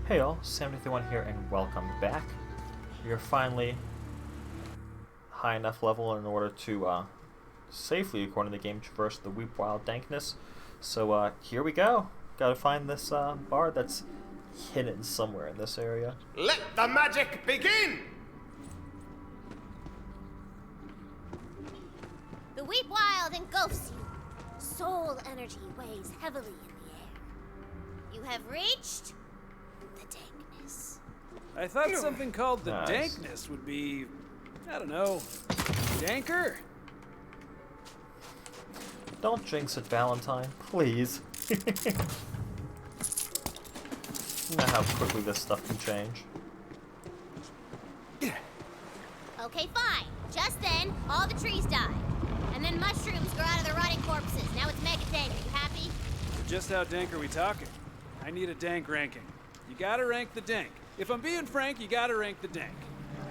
Hey all, Sam51 here and welcome back. We are finally high enough level in order to safely, according to the game, traverse the weep wild dankness. So here we go. Gotta find this bar that's hidden somewhere in this area. Let the magic begin! The weep wild engulfs you. Soul energy weighs heavily in the air. You have reached the dankness. I thought something called the Nice. dankness would be, I don't know, danker? Don't jinx it, Valentine, please. You know how quickly this stuff can change. Okay, fine. Just then, all the trees died. And then mushrooms grow out of the rotting corpses. Now it's mega dank. Are you happy? Just how dank are we talking? I need a dank ranking. You gotta rank the dank. If I'm being frank, you gotta rank the dank.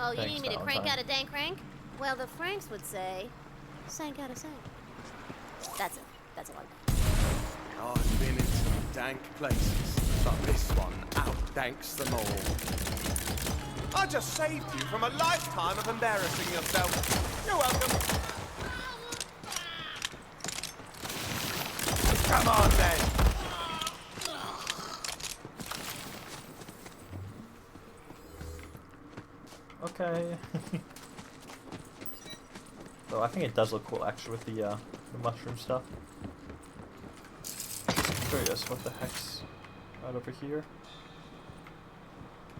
Oh, you Thanks, need me to crank Valentine. out a dank rank? Well, the Franks would say, sank out a sank. That's it. That's all I got. I've been in some dank places, but this one outdanks them all. I just saved you from a lifetime of embarrassing yourself. You're welcome. Come on, then. Okay. So I think it does look cool actually with the mushroom stuff. Curious what the heck's right over here.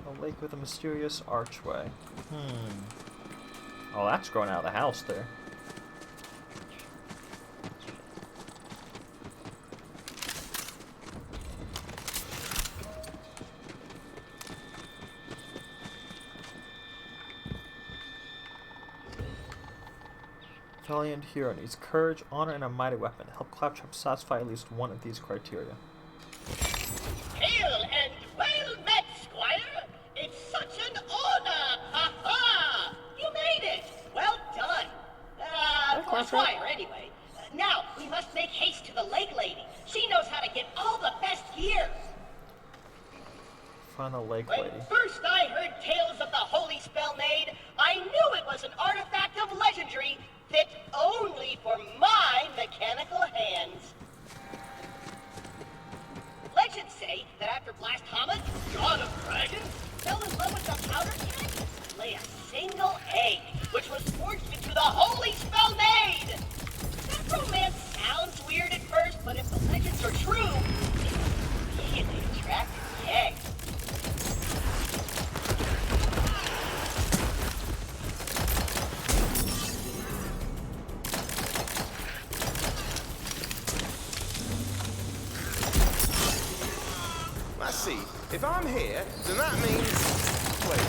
A lake with a mysterious archway. Oh, that's growing out of the house there. Valiant hero needs courage, honor, and a mighty weapon. Help Claptrap satisfy at least one of these criteria. Hail and well met, Squire! It's such an honor! Ha-ha! You made it! Well done! For Squire, anyway. Now, we must make haste to the lake lady. She knows how to get all the best gear. Find the lake When lady. first I heard tales of the Holy Spell Maid, I knew it was an artifact of legendary fit only for my mechanical hands. Legends say that after Blast Hamid, god of dragons, fell in love with the powder keg, lay a single egg, which was forged into the Holy Spell Maid! That romance sounds weird at first, but if the legends are true, it's really attractive egg. Let's see. If I'm here, then that means... Wait.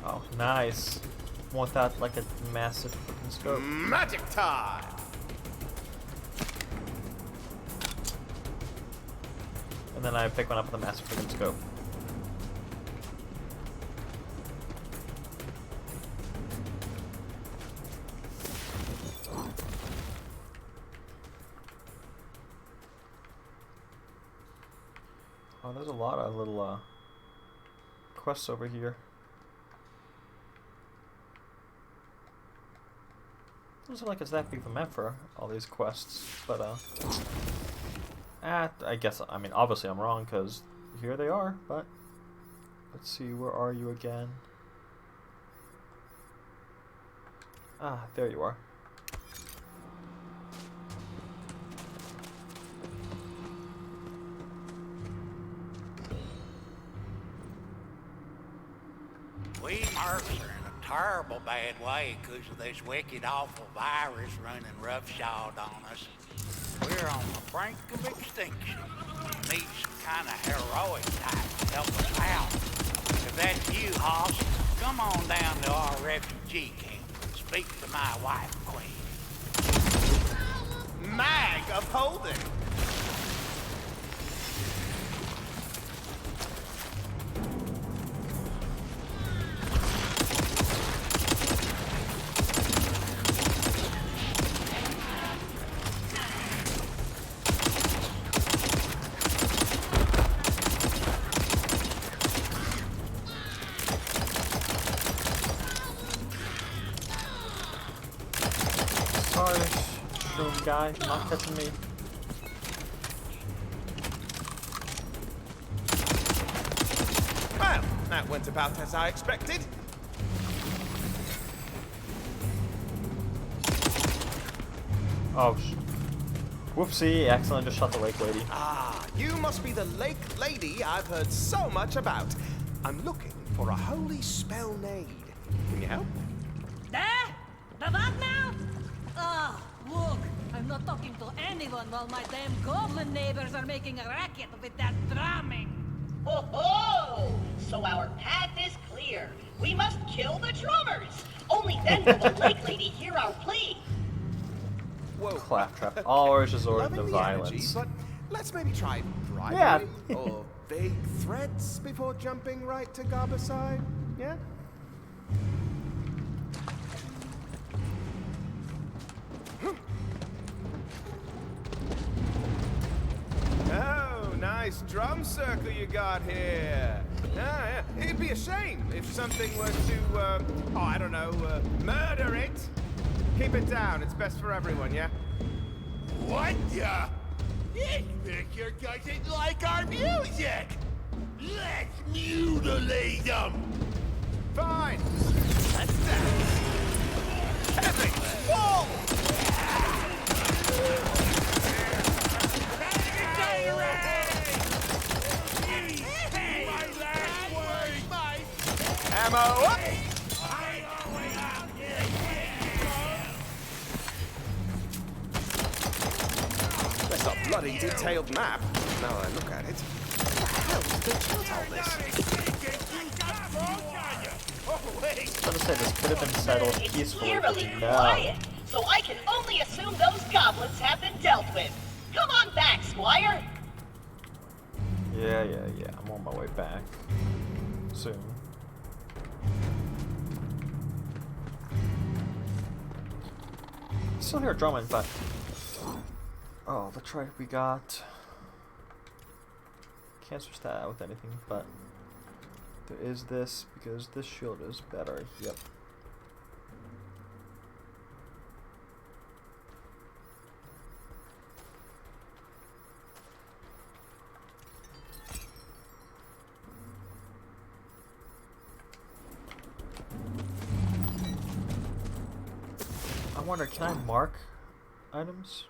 Oh, nice. Want that like a massive freaking scope. Magic time! And then I pick one up with a massive freaking scope. Oh, there's a lot of little quests over here. Doesn't look like it's that big of a map for all these quests, but I guess, I mean, obviously I'm wrong, because here they are, but let's see, where are you again? Ah, there you are. We mercs are in a terrible bad way because of this wicked, awful virus running roughshod on us. We're on the brink of extinction. Need some kind of heroic type to help us out. If that's you, Hoss, come on down to our refugee camp and speak to my wife, Queen. Mag upholding! guy. Not catching me. Well, that went about as I expected. Oh, whoopsie. Accidentally just shot the lake lady. Ah, you must be the lake lady I've heard so much about. I'm looking for a holy spell nade. Can you help? There? The what now? Oh, look, I'm not talking to anyone while my damn goblin neighbors are making a racket with that drumming. Ho ho! So our path is clear. We must kill the drummers. Only then will the lake lady hear our plea. Whoa. Claptrap. Always resorting to Loving the energy, violence. but let's maybe try bribery Yeah. or vague threats before jumping right to Garbicide. Yeah? Oh, nice drum circle you got here. Yeah. It'd be a shame if something were to, I don't know, murder it. Keep it down. It's best for everyone, yeah? What the? This picture doesn't like our music! Let's mutilate them! Fine. Let's dance. Heavy. Whoa! Ammo up! That's a bloody detailed map. Now I look at it. How the hell did they build all this? I was gonna say this could have been settled It's peacefully. eerily No. quiet, so I can only assume those goblins have been dealt with. Come on back, Squire. Yeah. I'm on my way back. Soon. Still hear drumming, but... Oh, that's right, we got... Can't switch that out with anything, but... There is this, because this shield is better. Yep. I wonder, can I mark items?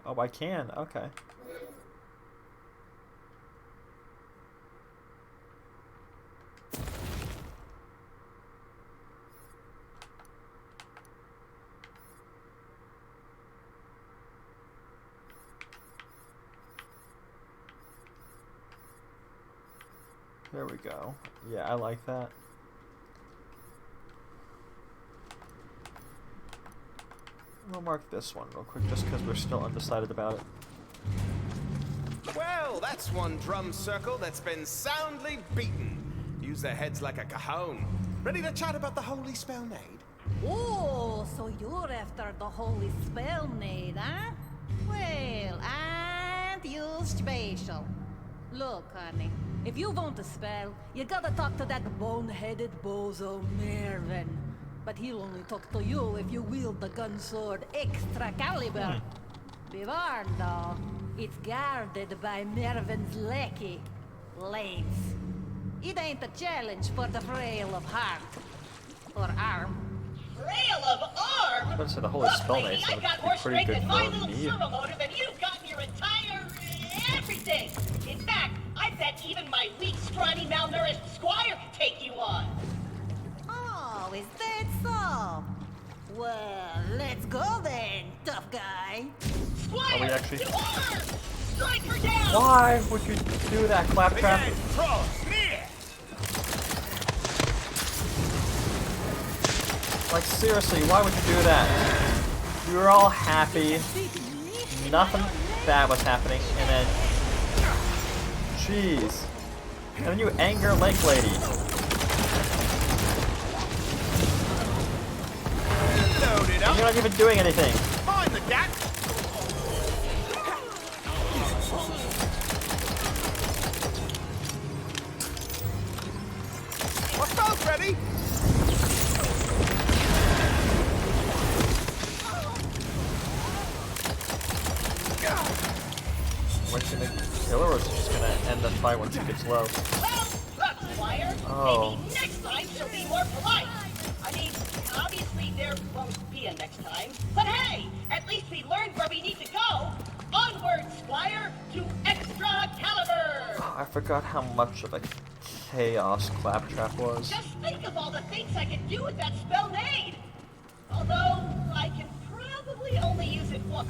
Oh, I can. Okay. There we go. Yeah, I like that. I'll mark this one real quick, just because we're still undecided about it. Well, that's one drum circle that's been soundly beaten. Use their heads like a cajon. Ready to chat about the holy spell nade? Oh, so you're after the holy spell nade, huh? Well, and you special. Look, honey, if you want a spell, you gotta talk to that bone-headed bozo Mervin. But he'll only talk to you if you wield the gun sword Excalibur. Be warned, though, it's guarded by Mervin's lackey, Lance. It ain't a challenge for the frail of heart or arm. Frail of arm? I was gonna say the holy Look, spell lady, nade I've got sounds more pretty strength good in my for little me. servo motor than you've got in your entire everything. In fact, I bet even my weak, scrawny, malnourished squire can take you on. Oh, is that so? Well, let's go then, tough guy. Squire, Are we actually- to arms! Strike her down! Why would you do that, Claptrap? Like, seriously, why would you do that? You were all happy, nothing bad was happening, and then... Jeez. And then you anger Lake Lady. Load it And you're not even doing anything. Find the cat. We're both ready. fight when she gets low. Well, look, Squire. Oh. Maybe next time she'll be more polite. I mean, obviously there won't be a next time. But hey, at least we learned where we need to go. Onward, Squire, to extra caliber. Oh, I forgot how much of a chaos Claptrap was. Just think of all the things I could do with that spell made. Although I can probably only use it once.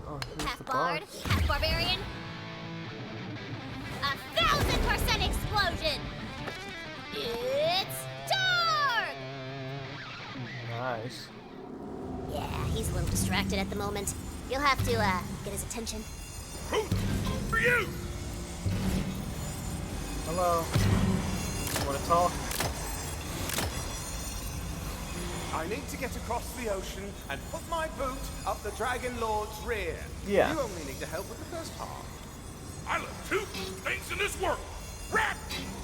Oh, here's Half the bard, guards. half barbarian. 1,000% explosion! It's dark! Nice. Yeah, he's a little distracted at the moment. You'll have to, get his attention. Who are you? Hello. You wanna talk? I need to get across the ocean and put my boot up the Dragon Lord's rear. Yeah. You only need to help with the first half. I love two things in this world. Rat,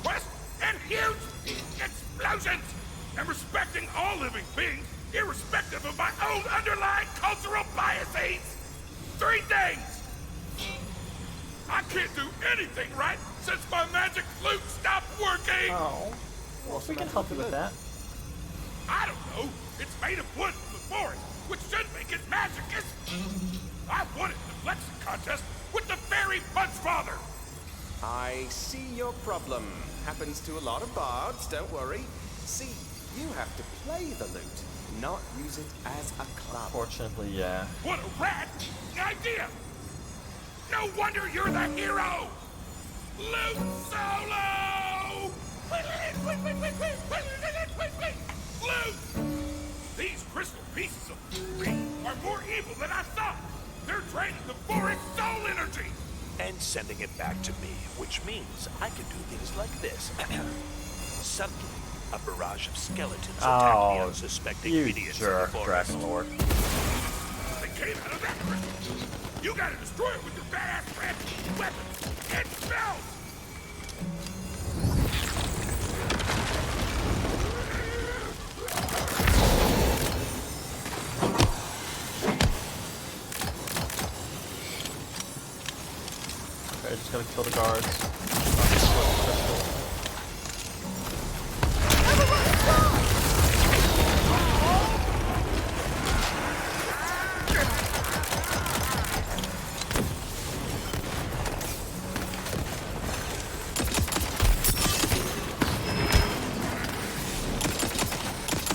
quest, and huge explosions. And respecting all living beings, irrespective of my own underlying cultural biases. Three things. I can't do anything right since my magic flute stopped working. Oh. Well, we can help you with that. I don't know. It's made of wood from the forest, which should make it magicous. I won it in the flexing contest with the fairy Punchfather. I see your problem. Happens to a lot of bards, don't worry. See, you have to play the lute, not use it as a club. Fortunately, yeah. What a rat idea! No wonder you're the hero! Luke Solo! Luke! These crystal pieces of me are more evil than I thought! They're draining the forest soul energy! And sending it back to me, which means I can do things like this. Suddenly, a barrage of skeletons attack the Oh, unsuspecting you idiots jerk, in the forest. Dragon Lord. They came out of that crystal! You gotta destroy it with your badass friend, weapons, and spells! Okay, just gotta kill the guards.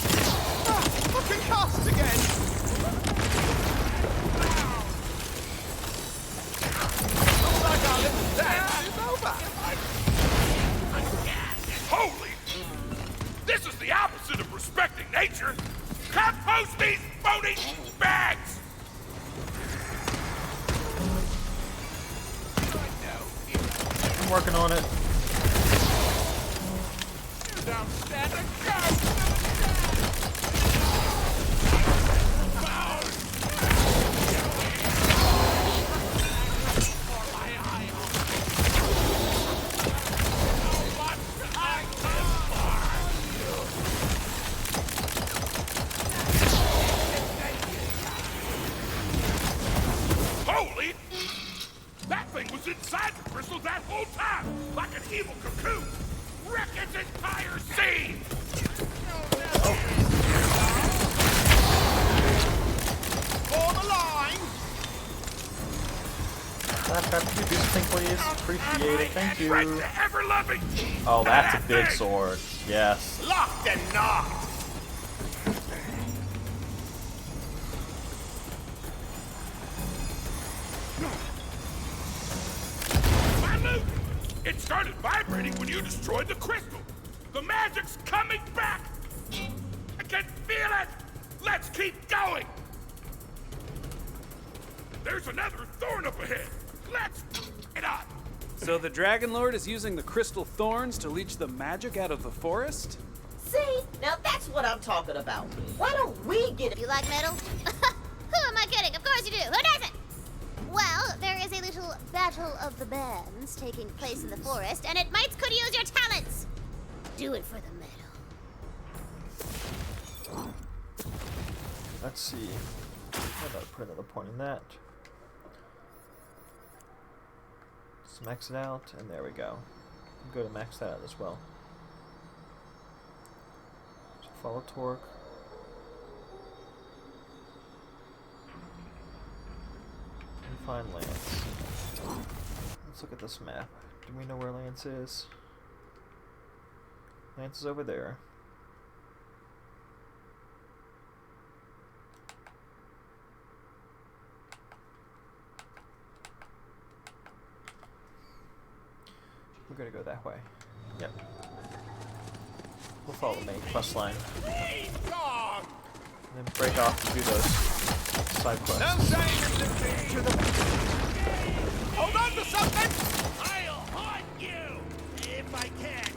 Fucking cast again! Looks like our little dance is over. Holy! This is the opposite of respecting nature! Compost these phony bags! I'm working on it. Holy! That thing was inside the crystal that whole time, like an evil cocoon! Wreck its entire scene! For the line! Claptrap, could you do something, please? Appreciate it. Thank Right you. to ever-loving! Oh, that's a big thing. sword. Yes. Locked and knocked! My loot! It started vibrating when you destroyed the crystal! The magic's coming back! I can feel it! Let's keep going! There's another thorn up ahead! Let's it up! So the Dragon Lord is using the crystal thorns to leech the magic out of the forest? See? Now that's what I'm talking about. Why don't we get it? You like metal? Who am I kidding? Of course you do. Who doesn't? Well, there is a little battle of the bands taking place in the forest, and it might could use your talents. Do it for the metal. Let's see. How about put another point in that? Let's max it out, and there we go. Go to max that out as well. So follow torque. And find Lance. Let's look at this map. Do we know where Lance is? Lance is over there. We're gonna go that way. Yep. We'll follow the main quest line. And then break off to do those side quests. No saying to the... Hold on to something! I'll haunt you if I can.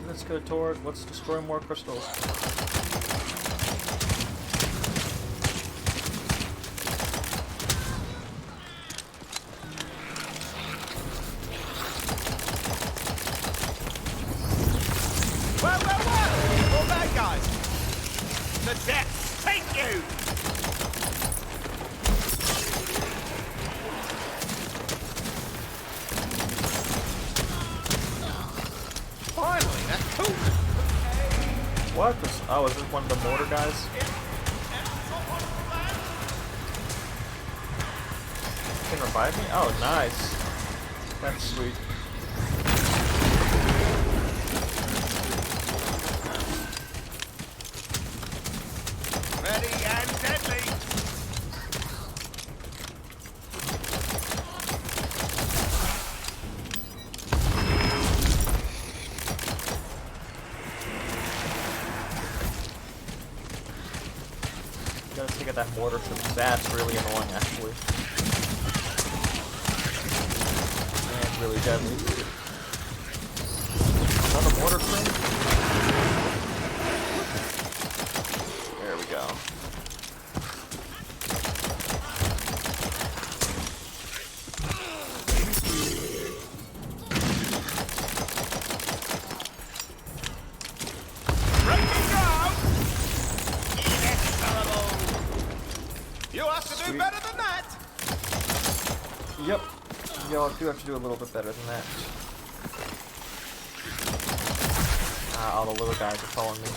Let's go toward, let's destroy more crystals. More bad guys! The depths take you! Finally, that's cool! What? Oh, is this one of the mortar guys? Can revive me? Oh, nice. That's sweet. Ready and deadly! Gotta take out that mortar trim. That's really annoying, actually. And really deadly. Another mortar trim? There we go. Breaking ground! Inexorable! You have to do Sweet. better than that! Yep. Y'all do have to do a little bit better than that. Ah, all the little guys are following me.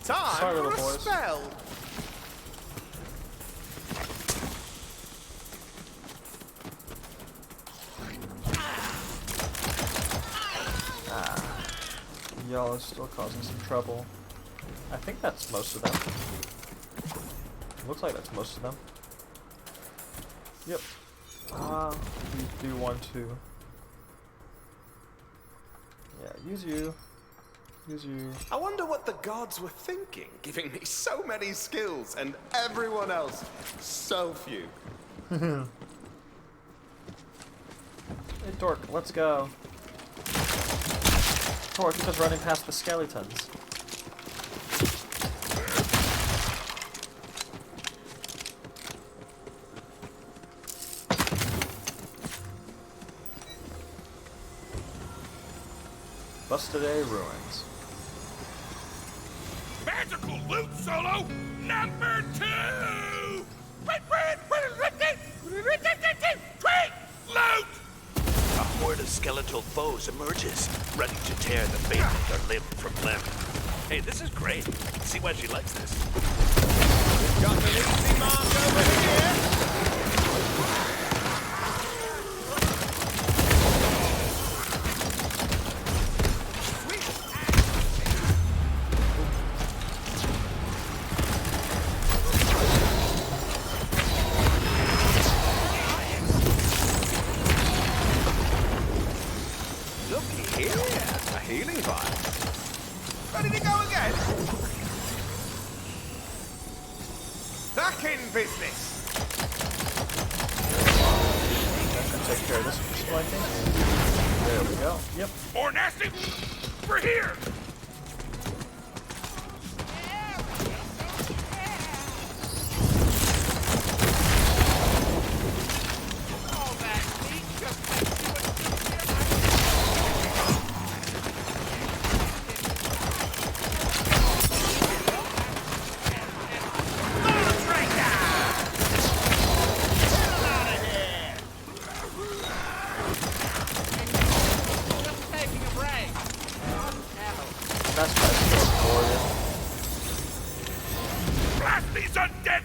Time Sorry, for little a boys. spell! Y'all are still causing some trouble. I think that's most of them. Looks like that's most of them. Yep. We do want to. Yeah, use you. Use you. I wonder what the gods were thinking, giving me so many skills and everyone else so few. Hey, Dork, let's go. Dork, you're just running past the skeletons. Busted A ruins. Magical loot solo number 2! Loot! A horde of skeletal foes emerges, ready to tear the faithful limb from limb. Hey, this is great. I can see why she likes this. Got an easy mark over here. Looky here, a healing vial. Ready to go again? Back in business. That should take care of this crystal, I think. There we go. Yep. More nasty? We're here! That's my sword for Blast these undead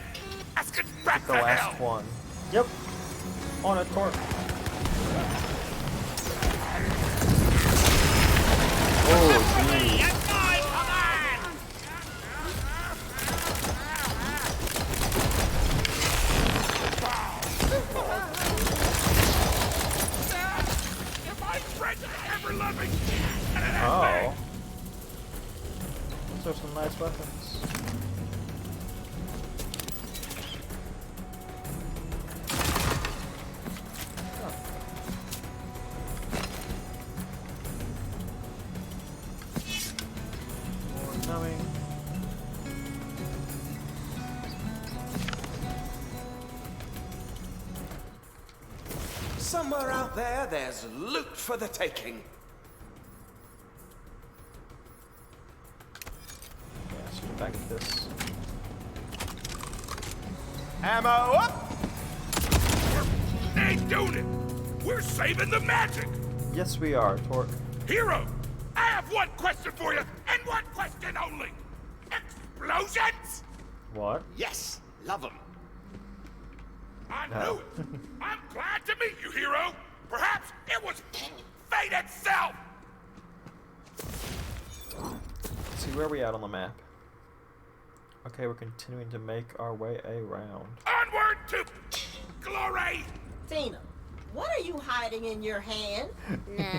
baskets back you. to The last hell! one. Yep. On a torque. Oh, geez. Oh. Those are some nice weapons. Oh. More coming. Somewhere out there, there's loot for the taking. Yeah, so back to this. Ammo up! Ain't doing it! We're saving the magic! Yes, we are, Torque. Hero, I have one question for you, and one question only! Explosions? What? Yes, love 'em. I knew it! I'm glad to meet you, Hero! Perhaps it was fate itself! Let's see, where are we at on the map? Okay, we're continuing to make our way around. Onward to glory! Tina, what are you hiding in your hand? Nothing.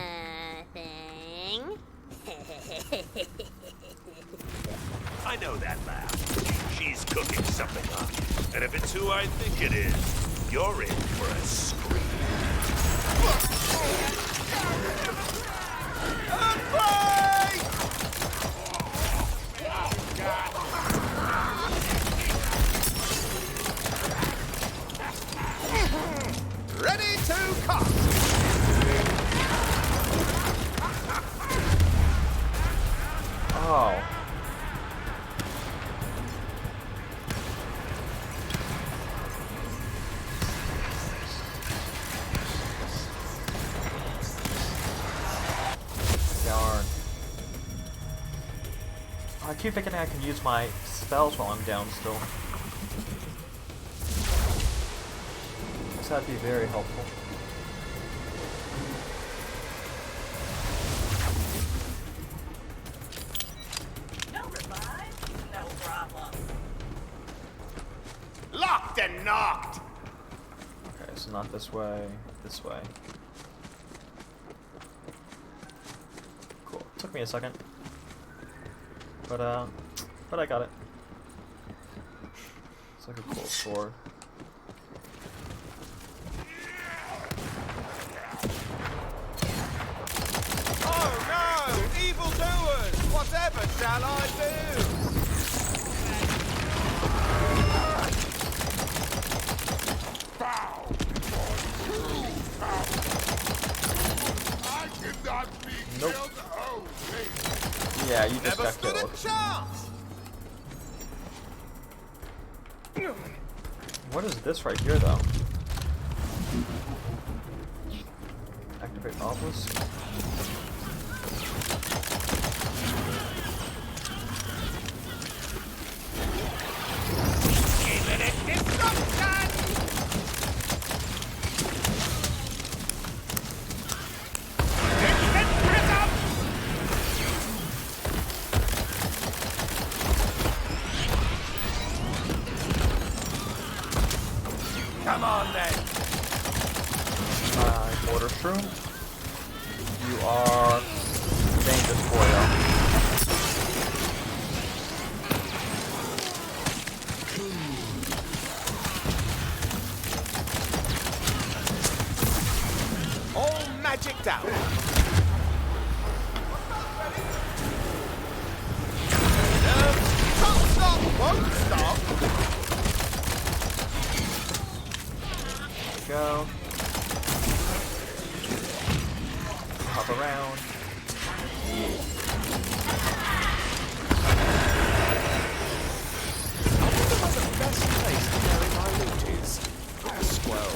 I know that laugh. She's cooking something up. And if it's who I think it is, you're in for a scream. Ready to cut! Oh. Darn. I keep thinking I can use my spells while I'm down still. That'd be very helpful. No revive? No problem. Locked and knocked! Okay, so not this way, this way. Cool. Took me a second. But I got it. It's like a cool sword. Oh no! Evildoers! Whatever shall I do? Bow! I cannot be Nope. killed! Oh, wait. Yeah, you just Never got stood a killed. chance! What is this right here, though? Activate obelisk. Come on then! Mortar shroom. You are dangerous for you. All magicked out! Can't stop, won't stop! Go. Hop around. I wonder what the best place to bury my loot is. Well.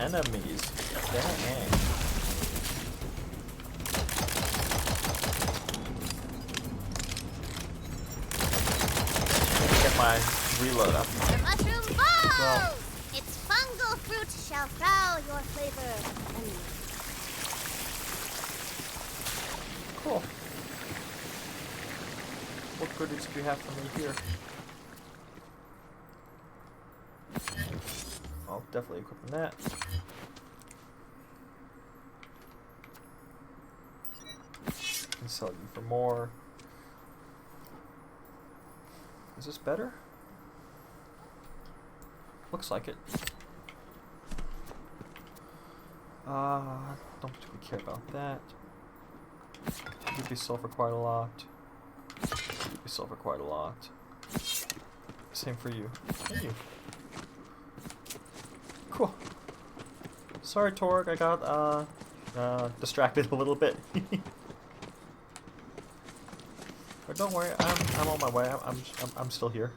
enemies. Dang. Get my reload up. The mushroom balls! Well. Its fungal fruit shall foul your flavor. Cool. What goodies do you have for me here? I'll definitely equip that. Can sell you for more. Is this better? Looks like it. Don't particularly care about that. You'd be sold for quite a lot. You'd be sold for quite a lot. Same for you. And you. Cool. Sorry, Torg, I got distracted a little bit. But don't worry, I'm on my way. I'm still here.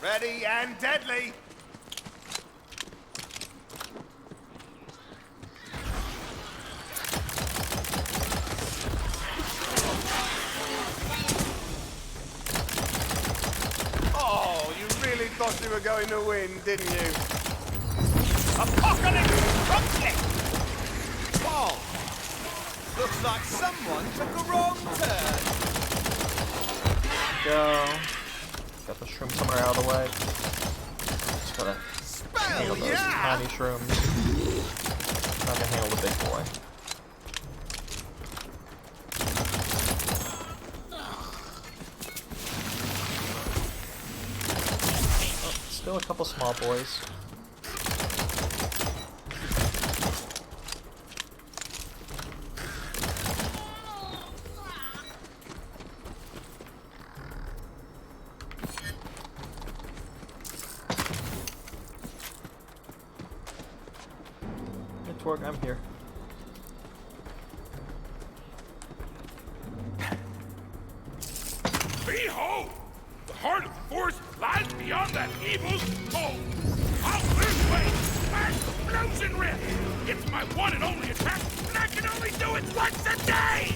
Ready and deadly! Oh, you really thought you were going to win, didn't you? Apocalypse conflict! Paul! Looks like someone took a wrong turn. Go. Got the shroom somewhere out of the way. Just gotta handle those tiny shrooms. Not gonna handle the big boy. Oh, still a couple small boys. Torg, I'm here. Behold! The heart of the forest lies beyond that evil's toll. Out this way! Explosion rift! It's my one and only attack, and I can only do it once a day!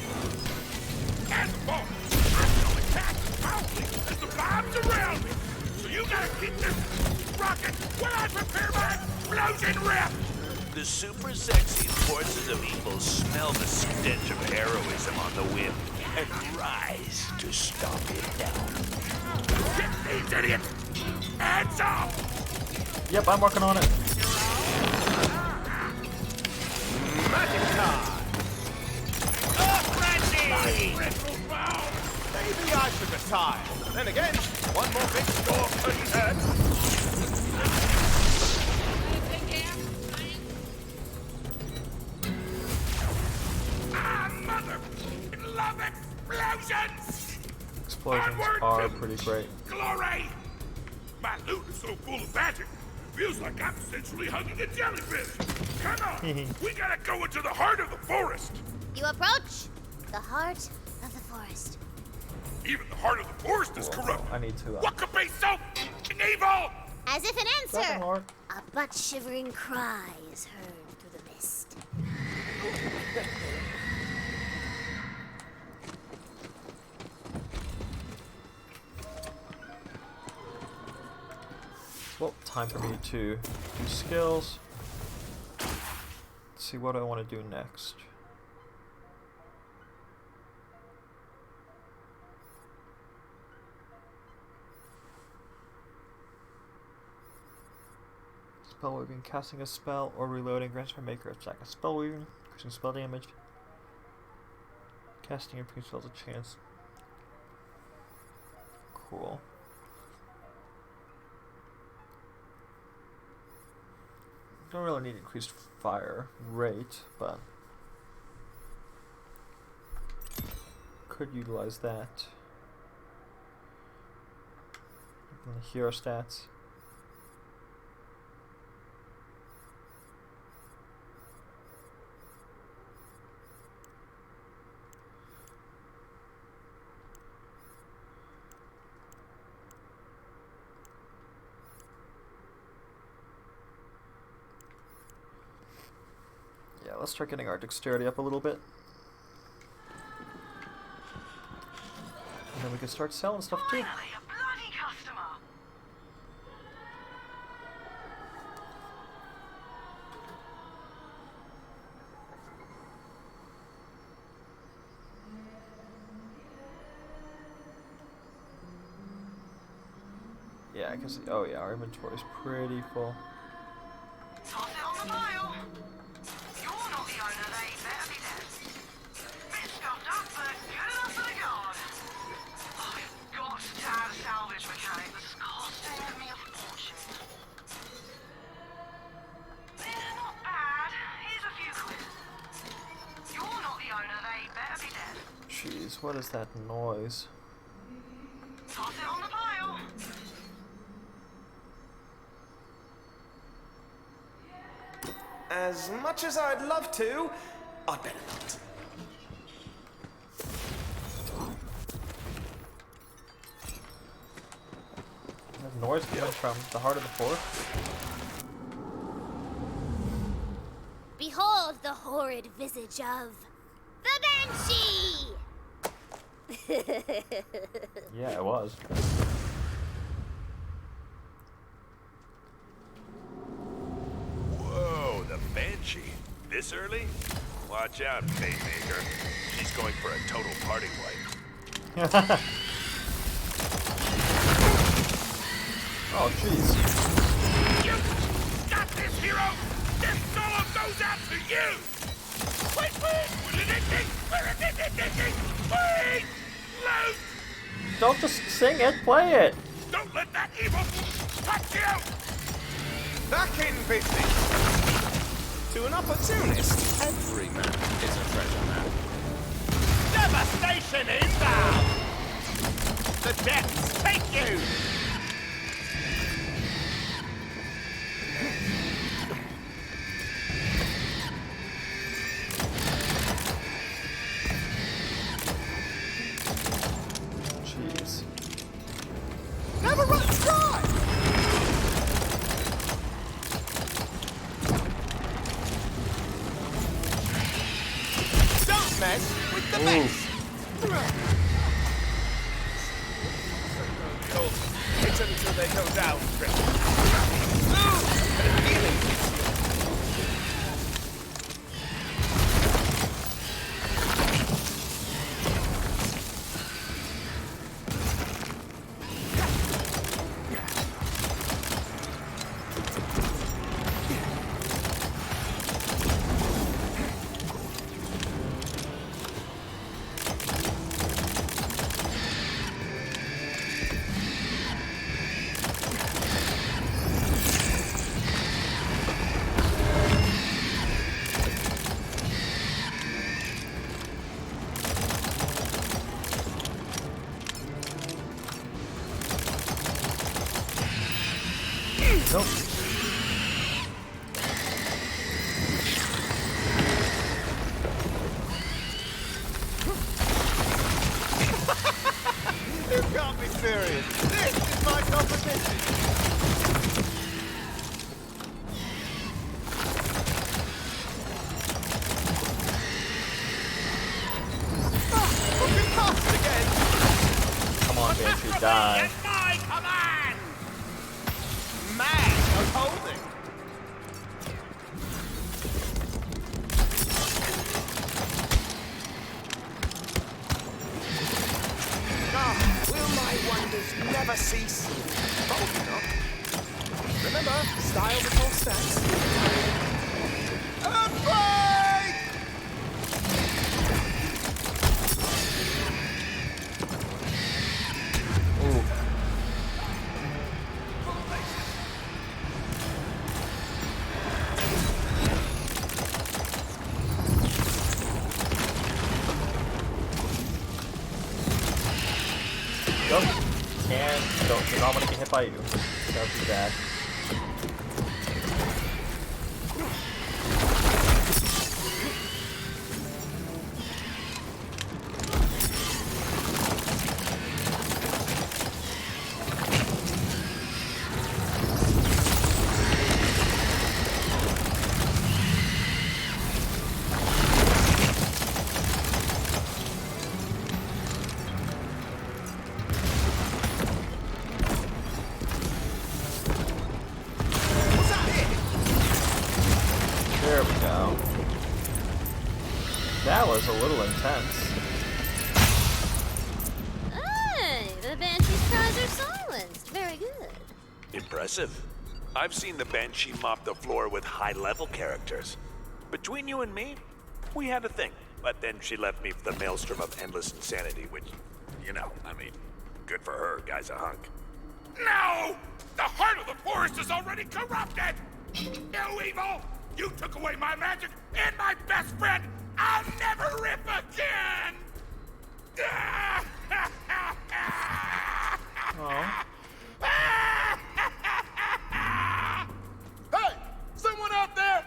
And more, I shall attack powerfully as the bombs around me. So you gotta keep this rocket while I prepare my explosion rift! The super sexy forces of evil smell the stench of heroism on the wind and rise to stomp it down. Get these idiots! Hands up! Yep, I'm working on it. Magic time! Maybe I should retire. Then again, one more big score couldn't hurt. Love explosions! Explosions Onward are to pretty great. Glory! My loot is so full of magic, feels like I'm essentially hugging a jellyfish. Come on, we gotta go into the heart of the forest. You approach the heart of the forest. Even the heart of the forest is corrupt. I need to. What could be so evil? As if an answer, Second Lord. a butt-shivering cry is heard through the mist. Well, time for me to do skills. Let's see what I want to do next. Spell weaving, casting a spell, or reloading grants my maker attack. A spell weaving, increasing spell damage. Casting increases spells a chance. Cool. Don't really need increased fire rate, but could utilize that. And the hero stats. let's start getting our dexterity up a little bit. And then we can start selling stuff too. Finally, a bloody customer. Yeah, I can see. Oh yeah, our inventory's pretty full. Toss it on the pile. You're not the owner, they better be dead. Bit scuffed up, but good enough for the guard. I've got to have a salvage mechanic that's costing me a fortune. They're not bad. Here's a few quid. You're not the owner, they better be dead. Jeez, what is that noise? Toss it on the pile. As much as I'd love to, I'd better not. That noise coming from the heart of the forest? Behold the horrid visage of the Banshee! Yeah, it was. Whoa, the Banshee. This early? Watch out, Paymaker. She's going for a total party wipe. Oh, jeez. You got this, hero! This solo goes out to you! Wait! Loot! Don't just sing it, play it! Don't let that evil touch you! Back in business. To an opportunist, every man is a treasure map. Devastation inbound! The depths take you! Jeez. Never run dry! Don't mess with the mess! Hit them until they go down, Nope. You can't be serious. This is my competition. We'll be cast again. Come on, Banshee, die. My command! Man of holding. Will my wonders never cease? Probably not. Remember, style before stats. Earthquake! Ooh. Go. You're not gonna get hit by you. That would be bad. was a little intense. Hey, the Banshee's cries are silenced. Very good. Impressive. I've seen the Banshee mop the floor with high-level characters. Between you and me, we had a thing. But then she left me for the maelstrom of endless insanity, which, you know, I mean, good for her, guy's a hunk. No! The heart of the forest is already corrupted! You evil! You took away my magic and my best friend! I'll never rip again! Oh. Hey! Someone out there!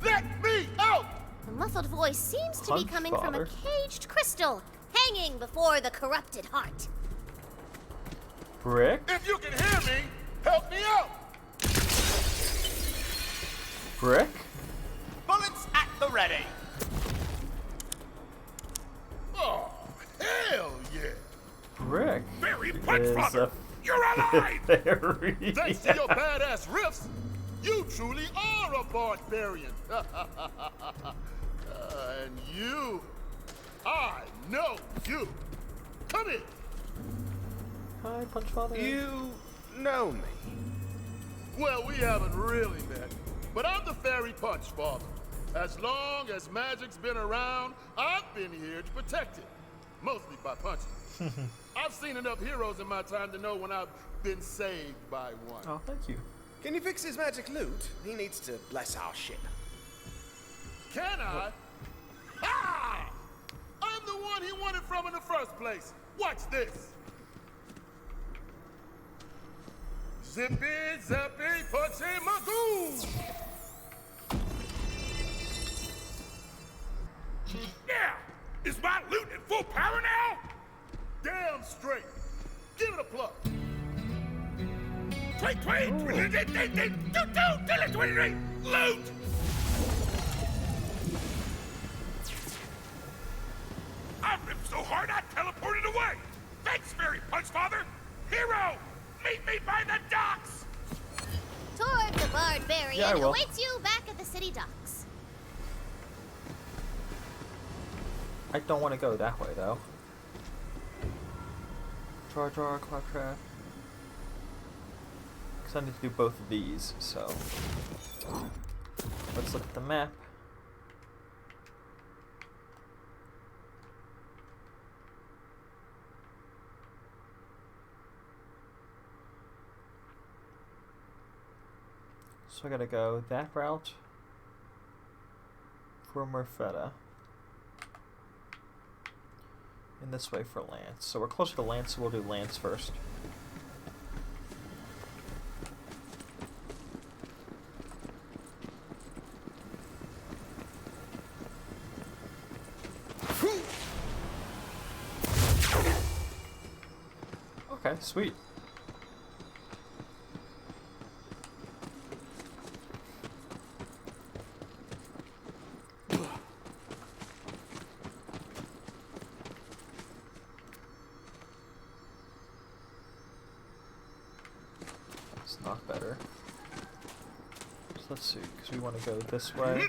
Let me out! The muffled voice seems to be Punch coming from a father. caged crystal, hanging before the corrupted heart. Brick? If you can hear me, help me out! Brick? Bullets at the ready. Oh, hell yeah! Brick Very is Punchfather! a You're alive! fairy. Thanks to your badass riffs, you truly are a barbarian. And you, I know you. Come in. Hi, Punchfather. You know me. Well, we haven't really met, but I'm the fairy Punchfather. As long as magic's been around, I've been here to protect it. Mostly by punching. I've seen enough heroes in my time to know when I've been saved by one. Oh, thank you. Can you fix his magic loot? He needs to bless our ship. Can I? Ha! I'm the one he wanted from in the first place. Watch this. Zippy, zappy, punchy, magoo! Yeah! Is my loot in full power now? Damn straight. Give it a pluck. Tweet, loot! I ripped so hard I teleported away! Thanks, Fairy Punchfather! Hero! Meet me by the docks! Torg the Barbarian Yeah, I will. awaits you back at the city docks. I don't want to go that way, though. Draw, Claptrap. Because I need to do both of these, so. Let's look at the map. So I gotta go that route for Murfetta. And this way for Lance. So we're closer to Lance, so we'll do Lance first. Okay, sweet. It's not better. So let's see, because we want to go this way.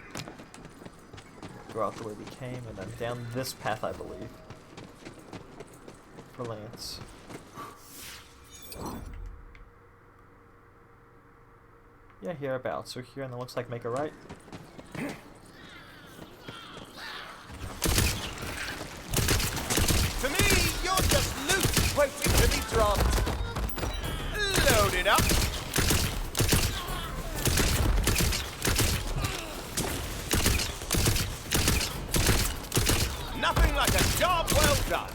Go out the way we came, and then down this path, I believe. For Lance. Yeah, hereabouts. So here, and it looks like make a right. To me, you're just loot waiting to be dropped. Load it up. Nothing like a job well done.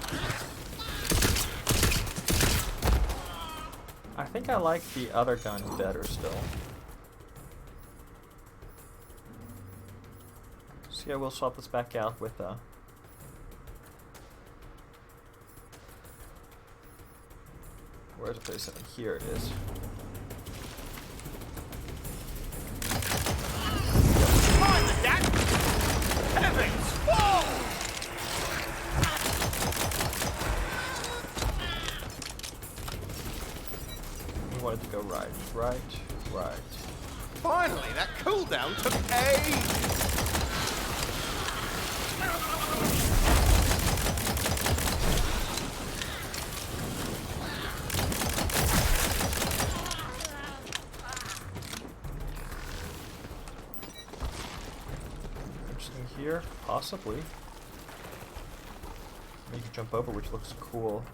I think I like the other gun better still. So yeah, we'll swap this back out with where's the place? Here it is. Find the gap. Heavens! Whoa! We wanted to go right, right, right. Finally, that cooldown took ages. here? Possibly. You can jump over, which looks cool.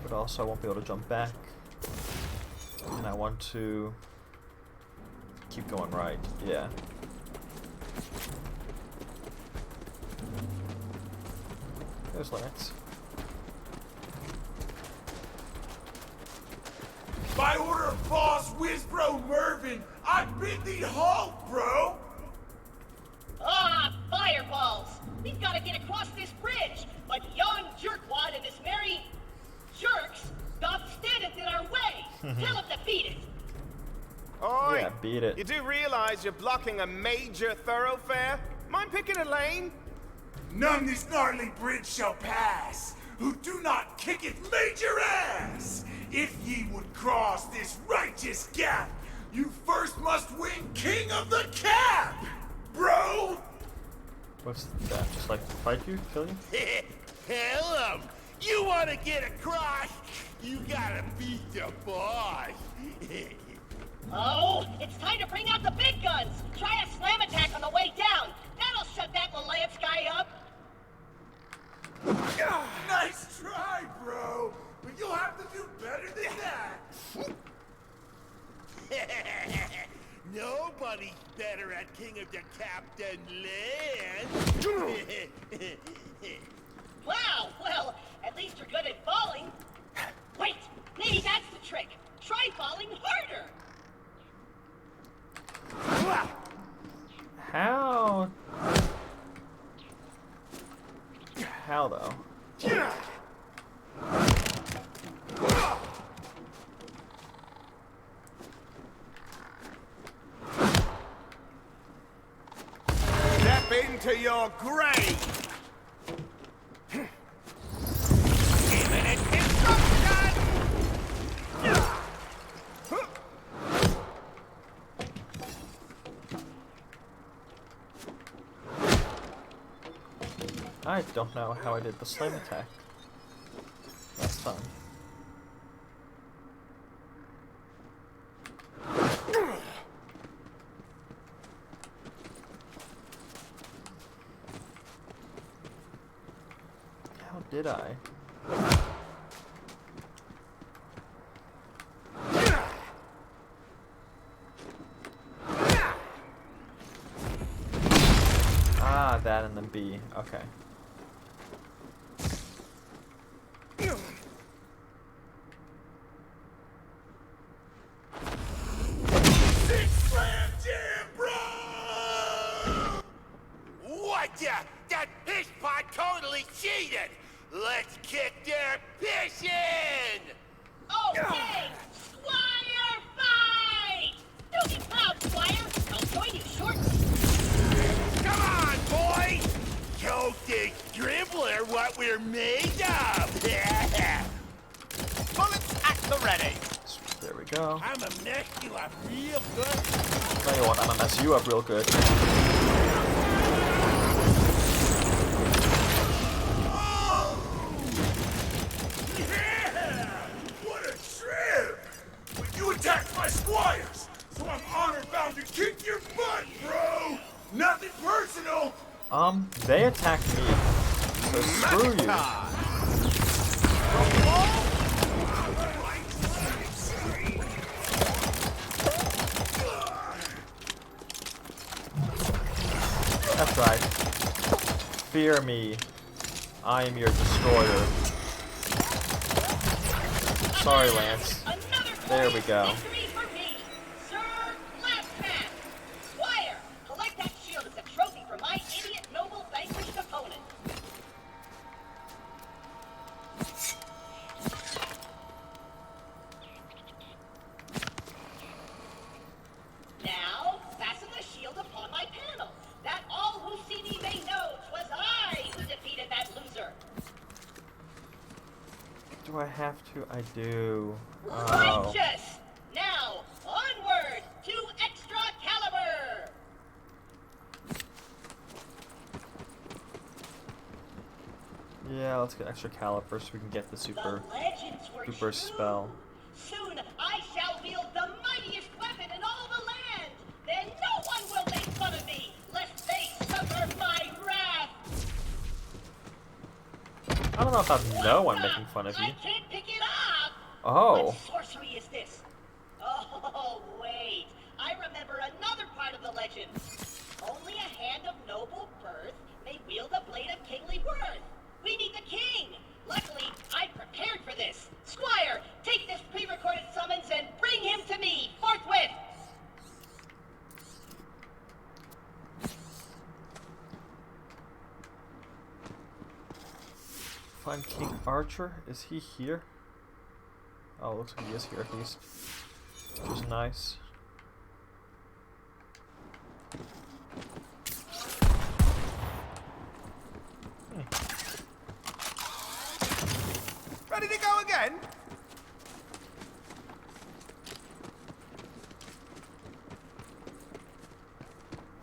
But also I won't be able to jump back. And I want to keep going right. Yeah. There's Lance. By order of Boss Whizbro Mervin, I bid thee halt, bro! Ah, fireballs! We've got to get across this bridge, but yon jerkwad and his merry jerks doth standeth in our way. Tell him to beat it. Oi! Yeah, beat it. You do realize you're blocking a major thoroughfare? Mind picking a lane? None this gnarly bridge shall pass, who do not kicketh major ass! If ye would cross this righteous gap, you first must win King of the Cap, bro! What's that? Just like fight you? Kill you? Tell 'em! You wanna get across, you gotta beat the boss! Oh, it's time to bring out the big guns. Try a slam attack on the way down. That'll shut that Lance guy up. Nice try, bro! But you'll have to do better than that! Nobody's better at King of the Cap than Lance! Wow, well, at least you're good at falling. Wait, maybe that's the trick. Try falling harder. How? How though? Step into your grave! I don't know how I did the slam attack last time. How did I? Ah, that and then B. Okay. That piss pot totally cheated! Let's kick their piss in! Okay, Squire fight! Don't be proud, Squire. I'll join you shortly. Come on, boys! Show this dribbler what we're made of! Bullets at the ready! There we go. I'm a mess you up real good. Tell you what, I'm gonna mess you up real good. What a trip! But you attacked my squires, so I'm honor-bound to kick your butt, bro! Nothing personal! They attacked me. So screw you. That's right. Fear me. I am your destroyer. Sorry, Lance. There we go. Victory for me, Sir Blastman. Squire, collect that shield as a trophy for my idiot noble vanquished opponent. Now, fasten the shield upon my panel, that all who see me may know 'twas I who defeated that loser. Do I have to? I do. Oh. Righteous! Now, onward to extra caliber! Yeah, let's get extra caliber so we can get the super The legends were duper true. spell. Soon I shall wield the mightiest weapon in all the land. Then no one will make fun of me, lest they suffer my I don't know if I know I'm making fun of you. I can't pick it up! Oh. What sorcery is this? Oh, wait. I remember another part of the legend. Only a hand of noble birth may wield a blade of kingly worth. We need the king! Luckily, I prepared for this. Squire, take this pre-recorded summons and bring him to me, forthwith! Find King Archer. Is he here? Oh, looks like he is here at least. Which is nice. Ready to go again?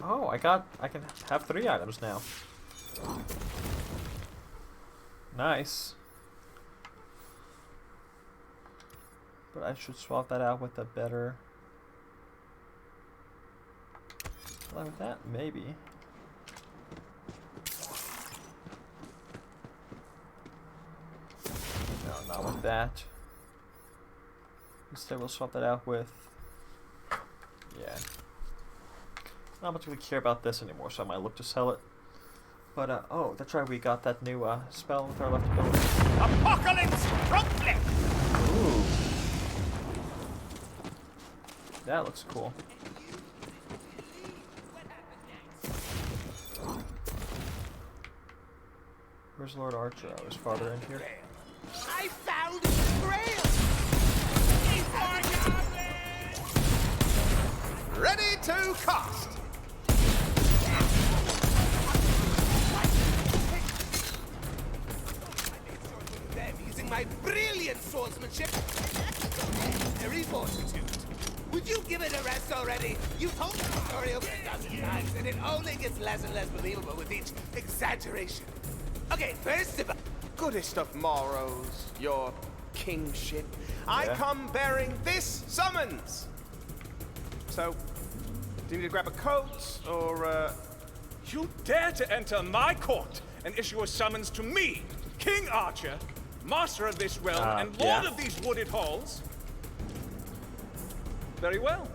Oh, I can have 3 items now. Nice. But I should swap that out with a better... Like that, maybe. No, not with that. Instead, we'll swap that out with... Yeah. Not much really care about this anymore, so I might look to sell it. But, oh, that's right, we got that new, spell with our left ability. Apocalypse Trumpet! Ooh. That looks cool. Where's Lord Archer? Oh, his father in here. I found the grail! Ready to cast! Them using my brilliant swordsmanship. Very fortitude. Would you give it a rest already? You've told the story over a dozen times, and it only gets less and less believable with each exaggeration. Okay, first of all... Goodest of morrows, your kingship. I Yeah. come bearing this summons! So, do you need to grab a coat, or, You dare to enter my court and issue a summons to me, King Archer, master of this realm and lord yeah. of these wooded halls? Very well.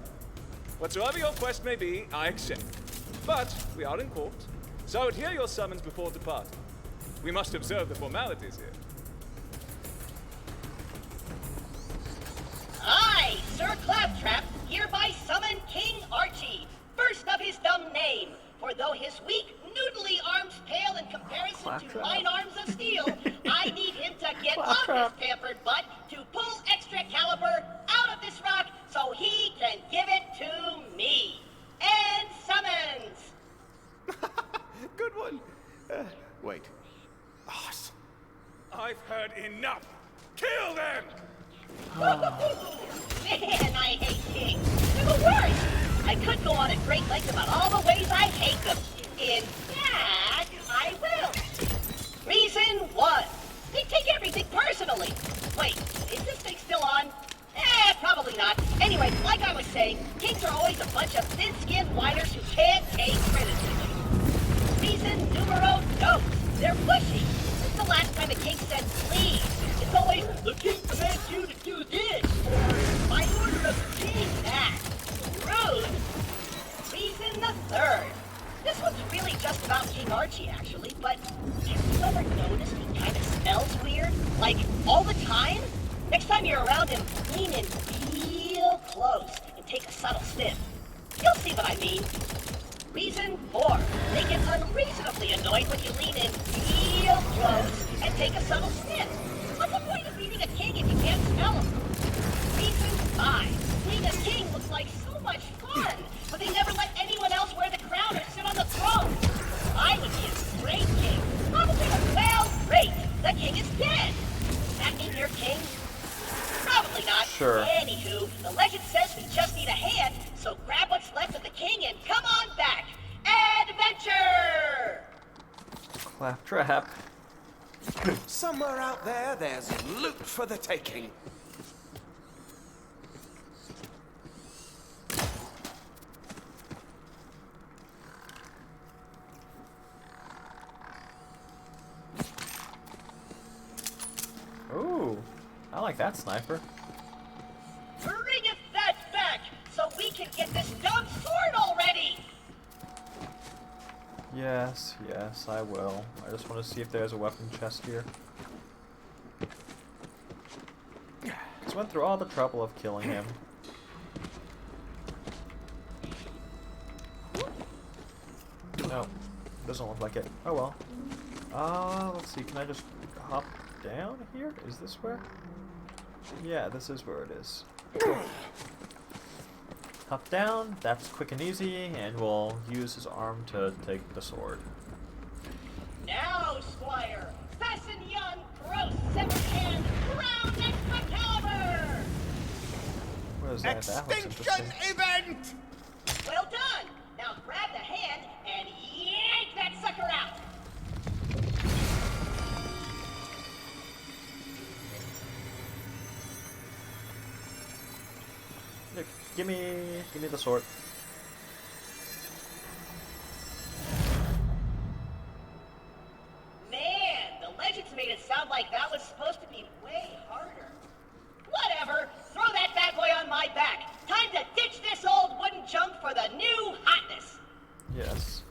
Whatsoever your quest may be, I accept. But we are in court, so I would hear your summons before departing. We must observe the formalities here. I, Sir Claptrap, hereby summon King Archie, first of his dumb name. For though his weak, noodly arms pale in comparison to mine arms of steel, I need him to get off his pampered butt to pull extra caliber out of this rock so he can give it to me. And summons! good one. Wait. Awesome. I've heard enough. Kill them! Man, I hate kings. They're the worst. I could go on at great length about all the ways I hate them. In fact, I will. Reason 1. They take everything personally. Wait, is this thing still on? Probably not. Anyway, like I was saying, kings are always a bunch of thin-skinned whiners who can't take criticism. Reason numero 2. They're pushy. When's the last time a king said please? It's always, the king commands you to do this. By order of the king, that. Rude. Reason the 3rd. This one's really just about King Archie, actually, but have you ever noticed he kind of smells weird? Like, all the time? Next time you're around him, lean in real close and take a subtle sniff. You'll see what I mean. Reason 4. They get unreasonably annoyed when you lean in real close and take a subtle sniff. What's the point of meeting a king if you can't smell him? Reason 5. Being a king looks like so much fun, but they never let anyone else wear the crown or sit on the throne. I would be a great king. Probably well, great. The king is dead. Does that mean you're king? Probably not. Sure. Anywho, the legend says we just need a hand, so grab what's left of the king and come on back. Adventure! Claptrap. Somewhere out there, there's loot for the taking. I like that sniper. Bring that back so we can get this dumb sword already! Yes, yes, I will. I just want to see if there's a weapon chest here. Just went through all the trouble of killing him. No, doesn't look like it. Oh well. Let's see, can I just hop down here? Is this where? Yeah, this is where it is. Hop down, that's quick and easy, and we'll use his arm to take the sword. Now, Squire, fasten yon gross severed hand round Excalibur! What is that? That looks Extinction interesting. event! Well done! Now grab the hand and yank that sucker out! Look, give me the sword. Man, the legends made it sound like that was supposed to be way harder. Whatever, throw that bad boy on my back. Time to ditch this old wooden junk for the new hotness. Yes.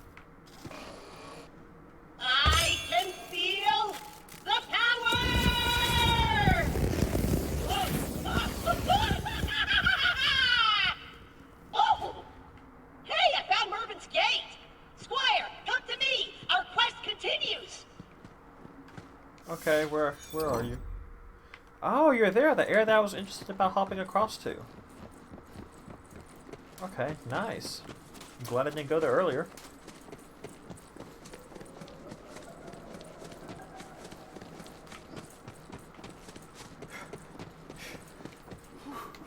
I can feel the power! Oh! Hey, I found Mervin's gate! Squire, come to me! Our quest continues! Okay, where are you? Oh, you're there, the area that I was interested about hopping across to. Okay, nice. I'm glad I didn't go there earlier.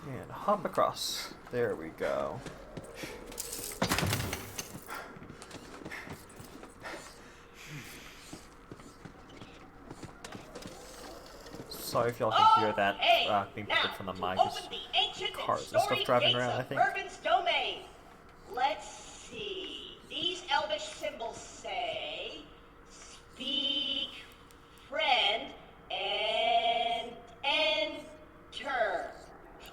And hop across. There we go. Sorry if y'all can hear that being put from the mic. There's cars and stuff driving around, I think. Mervin's domain. Let's see. These elvish symbols say speak, friend, and enter.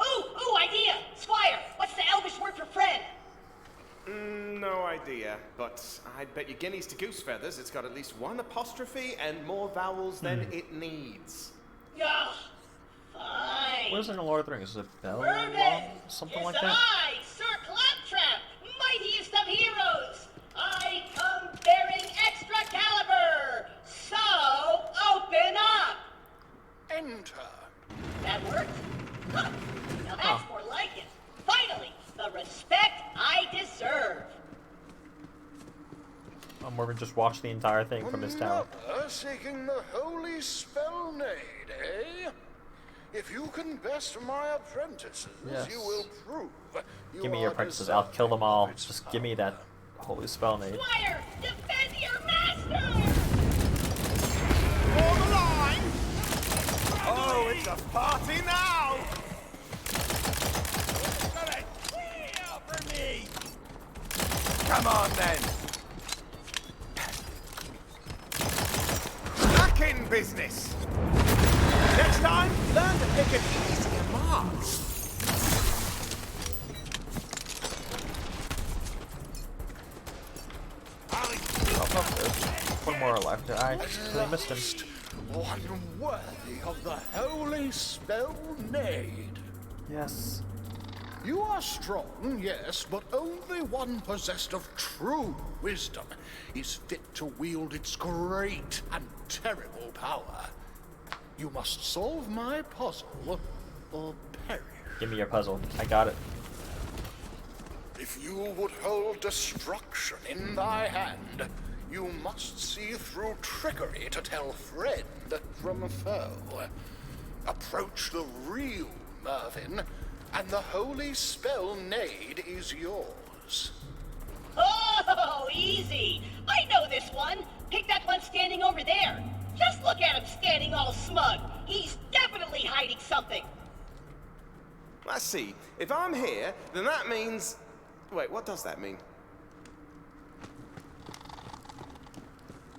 Ooh, idea! Squire, what's the elvish word for friend? No idea, but I'd bet you guineas to goose feathers it's got at least one apostrophe and more vowels than it needs. Ugh, fine. What is it in Lord of the Rings? Is it Bell? Mervin, Something like it's that? I, Sir Claptrap, mightiest of heroes. I come bearing Excalibur. So open up. Enter. That worked. Huh. Now that's more like it. Finally, the respect I deserve. Morgan just watched the entire thing from his tower. Another seeking the holy spell nade, eh? If you can best my apprentices, Yes. you will prove you Give me your are apprentices, I'll kill them all. Just give me that power. holy spell nade. Squire, defend your master! For the line! Oh, it's a party now! For me! Come on then! Back in business! Next time, learn to pick an easier mark. Oh, there's one more alive. I really missed him. One worthy of the holy spell nade. Yes. You are strong, yes, but only one possessed of true wisdom is fit to wield its great and terrible power. You must solve my puzzle or perish. Give me your puzzle. I got it. If you would hold destruction in thy hand, you must see through trickery to tell friend from foe. Approach the real Mervin, and the holy spell nade is yours. Oh, easy. I know this one. Pick that one standing over there. Just look at him standing all smug. He's definitely hiding something. Let's see. If I'm here, then that means... Wait, what does that mean?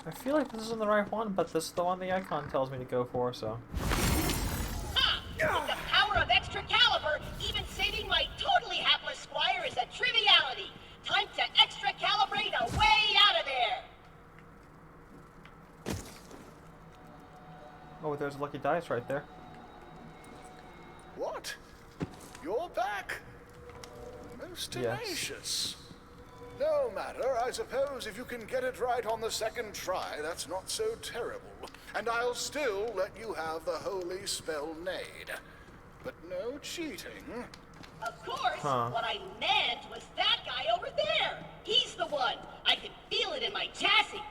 I feel like this isn't the right one, but this is the one the icon tells me to go for, so. Ha! there's lucky dice right there. What? You're back? Most tenacious. Yes. No matter, I suppose if you can get it right on the second try, that's not so terrible. And I'll still let you have the holy spell Nade. But no cheating. Of course, what I meant was that guy over there. He's the one. I can feel it in my chassis.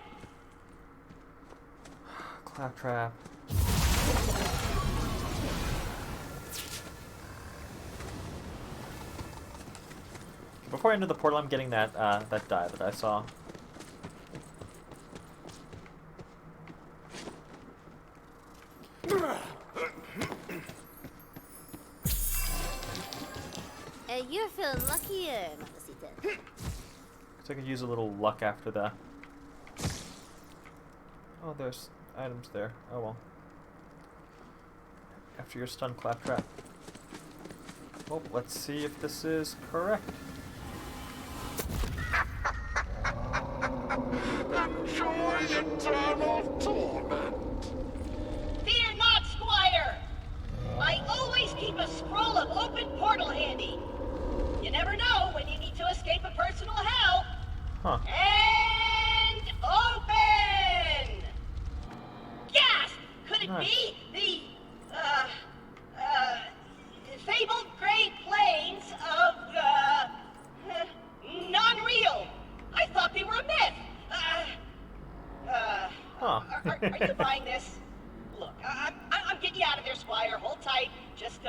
Claptrap. Before I enter the portal, I'm getting that that die that I saw. You're feeling luckier, Mamacita. So I could use a little luck after the... Oh, there's items there. Oh well. After your stun, Claptrap. Well, let's see if this is correct. Enjoy eternal torment. Fear not, Squire. I always keep a scroll of open portal handy. You never know when you need to escape a personal hell. Huh. And open! Gasp! Could it Nice. be the fabled Great Plains of, non-real? I thought they were a myth. Are you buying this? Look, I'm getting you out of there, Squire. Hold tight. Just,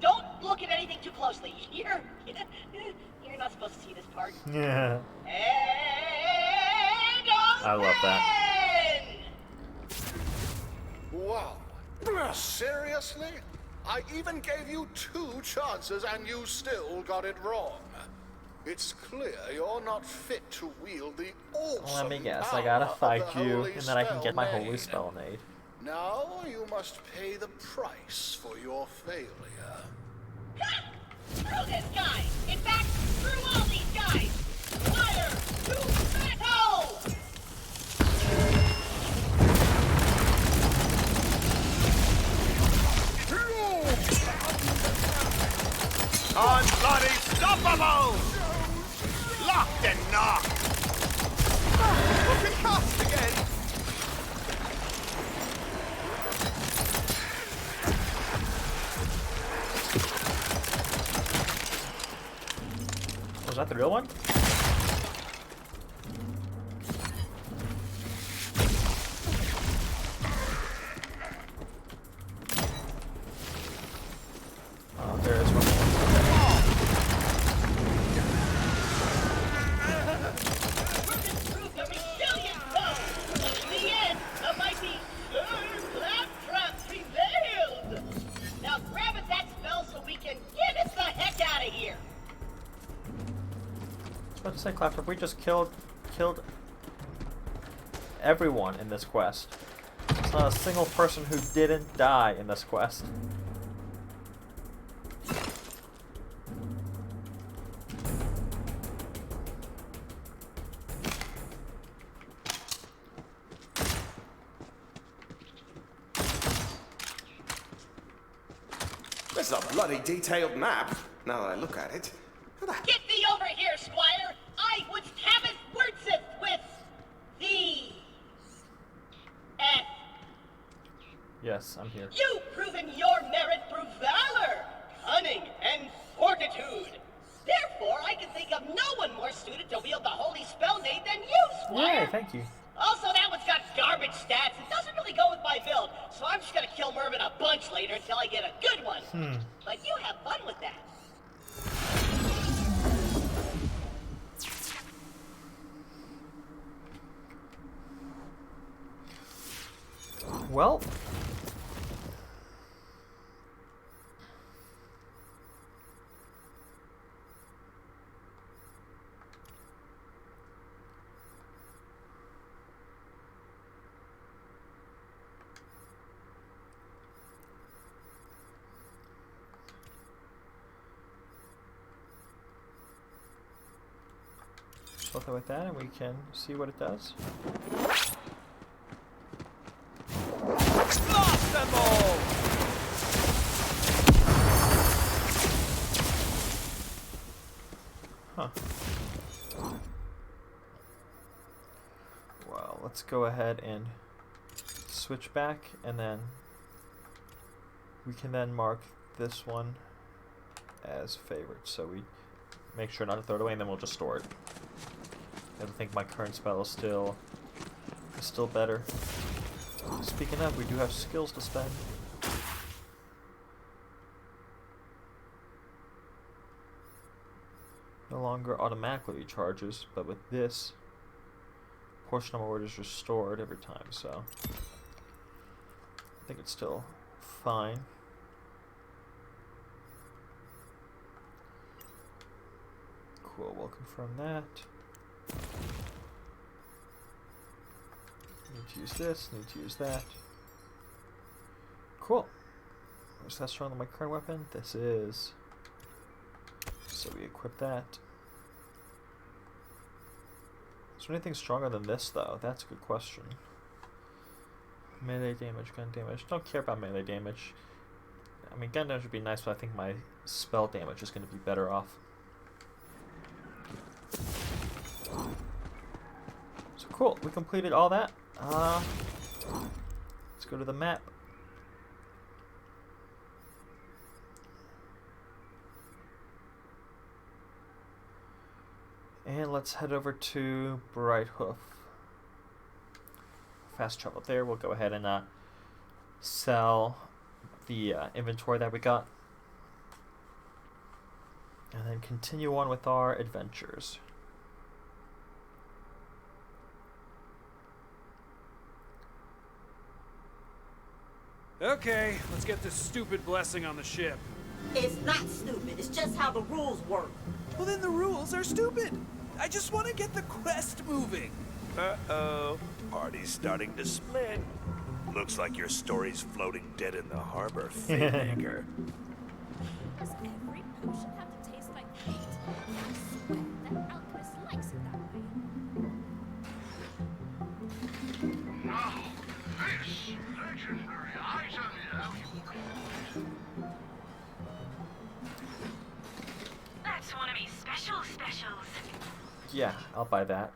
don't look at anything too closely. You're not supposed to see this part. Yeah. And I love that. Wow. Seriously? I even gave you 2 chances and you still got it wrong. It's clear you're not fit to wield the awesome Let me guess. power I gotta of fight the you, Holy and then I can get my Spell holy Nade. spell Nade. Now you must pay the price for your failure. Screw this guy! In fact, screw all these guys! Fire to battle! Unbloody stoppable! Locked and knocked! Open cast again! Was that the real one? Oh, there is one. Prove the resilient foe! But in the end, the mighty Sir Claptrap prevailed! Now grab at that spell so we can get us the heck out of here! I was about to say, Claptrap, we just killed everyone in this quest. There's not a single person who didn't die in this quest. This is a bloody detailed map, now that I look at it. Get thee over here, Squire! I would have it wordsith with thee! F. Yes, I'm here. You've proven your merit through valor, cunning, and fortitude. Therefore, I can think of no one more suited to wield the holy spell Nade than you, Squire. Yay, thank you. Also, that one's got garbage stats. It doesn't really go with my build, so I'm just gonna kill Mervin a bunch later until I get a good one. But you have fun with that. Well, both with that, and we can see what it does. let's go ahead and switch back, and then we can then mark this one as favorite. So we make sure not to throw it away, and then we'll just store it. I think my current spell is still better. Speaking of, we do have skills to spend. No longer automatically recharges, but with this, portion of my word is restored every time, so I think it's still fine. Cool, we'll confirm that. Need to use this, need to use that. Cool. Is that stronger than my current weapon? This is. So we equip that. Is there anything stronger than this, though? That's a good question. Melee damage, gun damage. Don't care about melee damage. I mean, gun damage would be nice, but I think my spell damage is going to be better off. So cool, we completed all that. Let's go to the map. And let's head over to Bright Hoof. Fast travel there. We'll go ahead and sell the inventory that we got. And then continue on with our adventures. Okay, let's get this stupid blessing on the ship. It's not stupid. It's just how the rules work. Well, then the rules are stupid. I just want to get the quest moving. Uh-oh. Party's starting to split. Looks like your story's floating dead in the harbor, Faymaker. Does every potion have to taste like hate? I swear that alchemist likes it that way. Now, this legendary item That's one of me specials. Yeah, I'll buy that.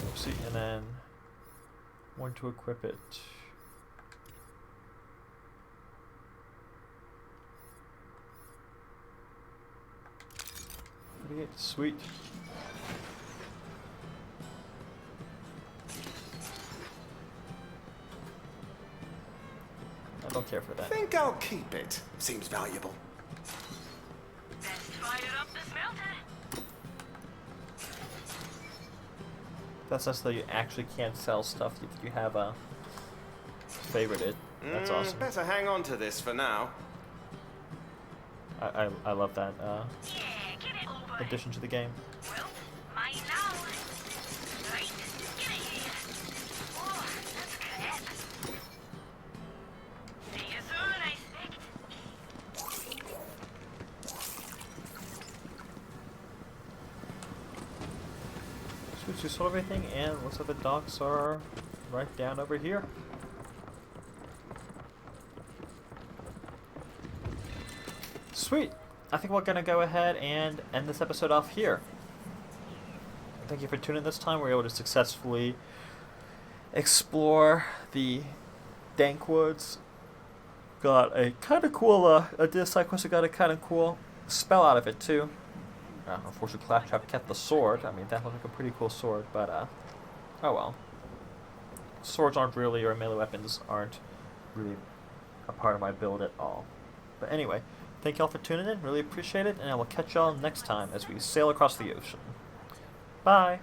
Oopsie, and then one to equip it. Sweet. I don't care for that. Think I'll keep it. Seems valuable. Best fire up the smelter. That's just that you actually can't sell stuff if you have a favorited. That's awesome. Better hang on to this for now. I love that addition to the game. Well, mine now. Right, get it here. Oh, that's crap. See you soon, I expect. Sweet, you sold everything, and looks like the docks are right down over here. Sweet. I think we're going to go ahead and end this episode off here. Thank you for tuning in this time. We were able to successfully explore the dank woods. Got a kind of cool, a side quest. Got a kind of cool spell out of it, too. Unfortunately, Claptrap kept the sword. I mean, that looked like a pretty cool sword, but, oh well. Swords aren't really, or melee weapons aren't really a part of my build at all. But anyway, thank y'all for tuning in. Really appreciate it, and I will catch y'all next time as we sail across the ocean. Bye!